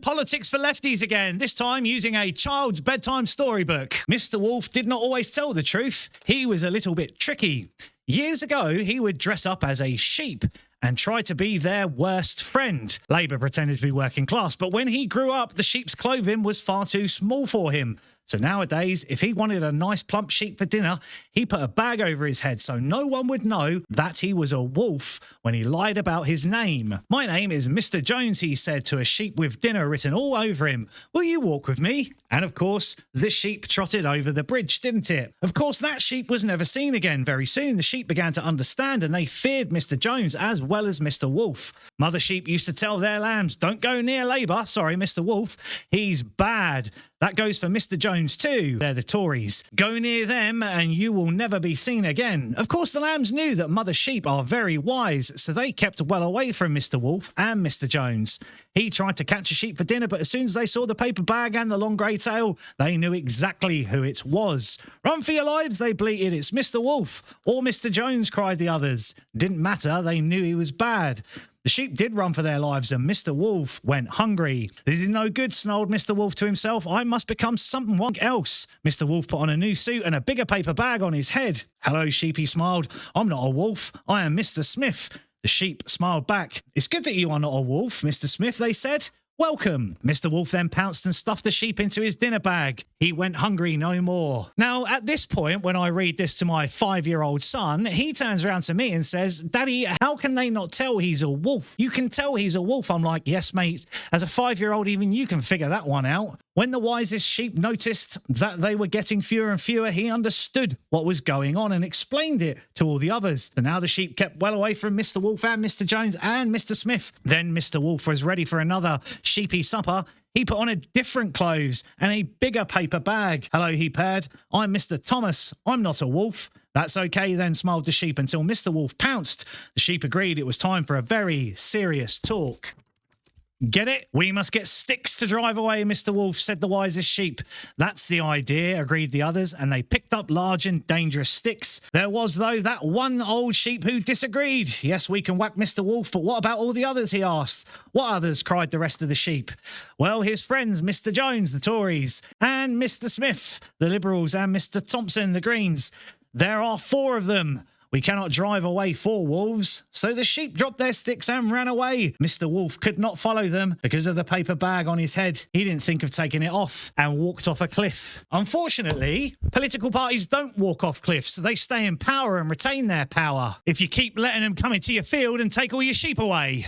Politics for lefties again, this time using a child's bedtime storybook. Mr. Wolf did not always tell the truth. He was a little bit tricky. Years ago, he would dress up as a sheep and try to be their worst friend. Labour pretended to be working class, but when he grew up, the sheep's clothing was far too small for him. So nowadays, if he wanted a nice plump sheep for dinner, he put a bag over his head so no one would know that he was a wolf when he lied about his name. "My name is Mr. Jones," he said to a sheep with dinner written all over him. "Will you walk with me?" And of course, the sheep trotted over the bridge, didn't it? Of course, that sheep was never seen again. Very soon, the sheep began to understand and they feared Mr. Jones as well as Mr. Wolf. Mother sheep used to tell their lambs, "Don't go near Labour. Sorry, Mr. Wolf. He's bad." That goes for Mr. Jones too. They're the Tories. Go near them and you will never be seen again. Of course, the lambs knew that mother sheep are very wise, so they kept well away from Mr. Wolf and Mr. Jones. He tried to catch a sheep for dinner, but as soon as they saw the paper bag and the long grey tail, they knew exactly who it was. "Run for your lives," they bleated. "It's Mr. Wolf." Or Mr. Jones, cried the others. Didn't matter, they knew he was bad. The sheep did run for their lives and Mr. Wolf went hungry. "This is no good," snarled Mr. Wolf to himself. "I must become something else." Mr. Wolf put on a new suit and a bigger paper bag on his head. "Hello, sheep," he smiled. "I'm not a wolf. I am Mr. Smith." The sheep smiled back. "It's good that you are not a wolf, Mr. Smith," they said. "Welcome." Mr. Wolf then pounced and stuffed the sheep into his dinner bag. He went hungry no more. Now, at this point, when I read this to my 5-year-old son, he turns around to me and says, "Daddy, how can they not tell he's a wolf? You can tell he's a wolf." I'm like, "Yes, mate. As a 5-year-old, even you can figure that one out." When the wisest sheep noticed that they were getting fewer and fewer, he understood what was going on and explained it to all the others. And now the sheep kept well away from Mr. Wolf and Mr. Jones and Mr. Smith. Then Mr. Wolf was ready for another sheepy supper. He put on a different clothes and a bigger paper bag. "Hello," he purred. "I'm Mr. Thomas. I'm not a wolf." "That's okay then," smiled the sheep until Mr. Wolf pounced. The sheep agreed it was time for a very serious talk. "Get it? We must get sticks to drive away, Mr. Wolf," said the wisest sheep. "That's the idea," agreed the others, and they picked up large and dangerous sticks. There was, though, that one old sheep who disagreed. "Yes, we can whack Mr. Wolf, but what about all the others?" he asked. "What others?" cried the rest of the sheep. "Well, his friends, Mr. Jones, the Tories, and Mr. Smith, the Liberals, and Mr. Thompson, the Greens. There are 4 of them. We cannot drive away 4 wolves." So the sheep dropped their sticks and ran away. Mr. Wolf could not follow them because of the paper bag on his head. He didn't think of taking it off and walked off a cliff. Unfortunately, political parties don't walk off cliffs. They stay in power and retain their power if you keep letting them come into your field and take all your sheep away.